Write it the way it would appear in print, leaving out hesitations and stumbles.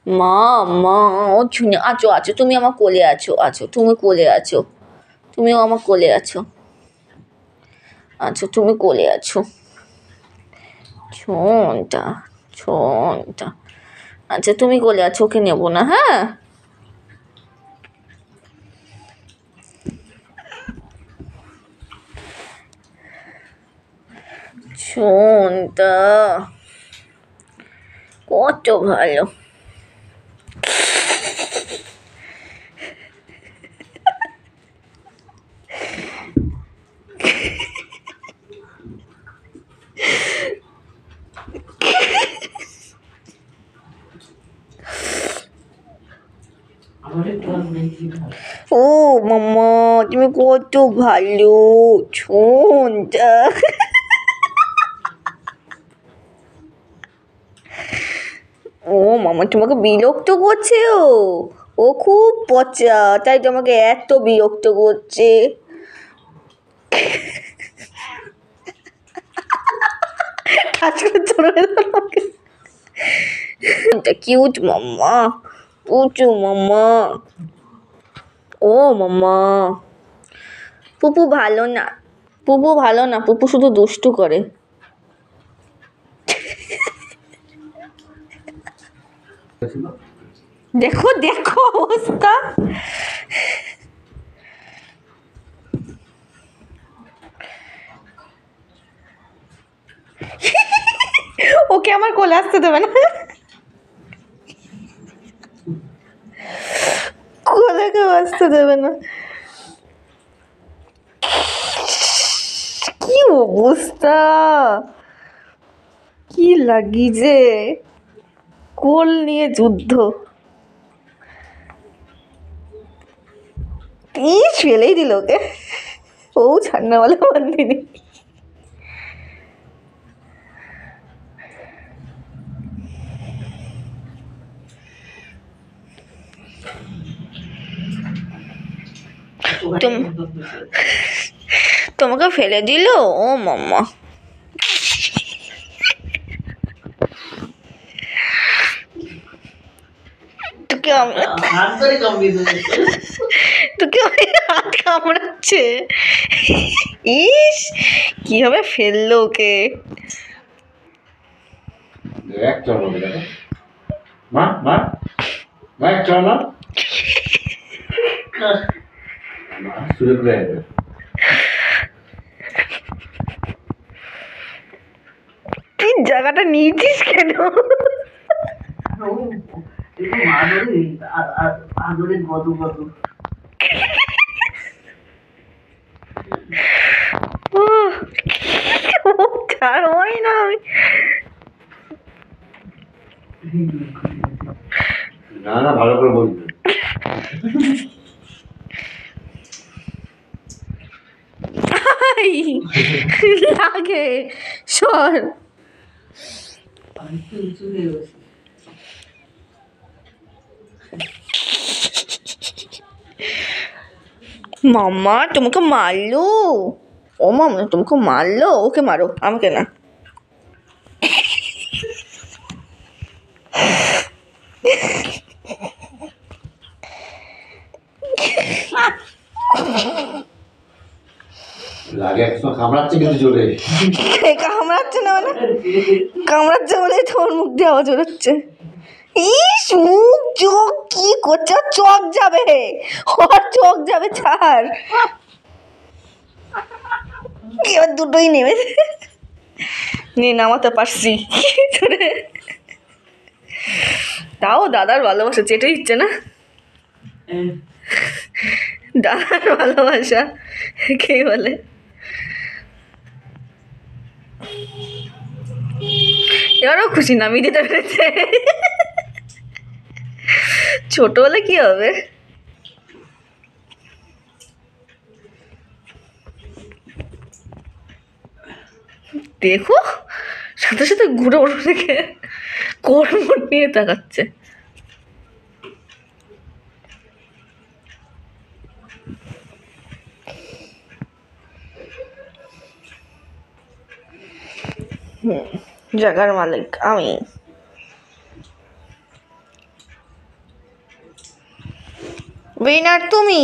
মা মা ও ঝুনি আছো আছো, তুমি আমার কোলে আছো, আছো তুমি কোলে আছো, তুমিও আমার কোলে আছো, আচ্ছা তুমি কোলে আছো। ছোনটা ছোনটা, আচ্ছা তুমি কোলে আছো, ওকে নেবো না, হ্যাঁ। ছোনটা কত ভালো। ও মাম্মা তুমি কত ভালো ছোনটা। ও মামা তোমাকে বিরক্ত করছে, ও খুব পচা, তাই তোমাকে এত বিরক্ত করছে। কিউট মাম্মা, পুচু মাম্মা। ও মাম্মা, পুপু ভালো না, পুপু ভালো না, পুপু শুধু দুষ্টু করে। দেখো দেখো অবস্থা। ওকে আমার কোলে আসতে দেবে না, কোলে কেউ আসতে দেবে না। কি অবস্থা, কি লাগিছে, কোল নিয়ে যুদ্ধ। ফেলেই দিল ওকে, ও ছাড়না বলে বান্ধিনি। তোমাকে ফেলে দিল, ও মাম্মা। তোকে হাত কামড়াচ্ছে, ইস কিভাবে ফেললো ওকে। মা মা মা চলো শুরু করে তুই জায়গাটা নিয়েছিস কেন? আদরে গদু গদু ছাড়বই না আমি। না না ভালো করে বলবে। লাগে সর। উঁচু হয়ে গেছে। মাম্মা তোমাকে মারলো, ও মাম্মা তোমাকে মারলো, ওকে মারো আমাকে না। লাগে একসময় কামড়াচ্ছে কিন্তু জোরে। কামড়াচ্ছে না মানে, কামড়াচ্ছে বলে তোর মুখ দিয়ে আওয়াজ বেরোচ্ছে। ইস মুখ চোখ কি করছে, চোখ যাবে, ওর চোখ যাবে, ছাড়। এবার দুটোই নেমেছে, নিয়ে নামাতে পারছি। তাও দাদার ভালোবাসা চেটে দিচ্ছে না, দাদার ভালোবাসা কে বলে। এবারও খুশি নামিয়ে দিতে পেরেছে, ছোট হলে কি হবে। দেখো সাথে সাথে ঘুরে ওর দিকে কর্মট নিয়ে তাকাচ্ছে। জায়গার মালিক আমি। উইনার তুমি।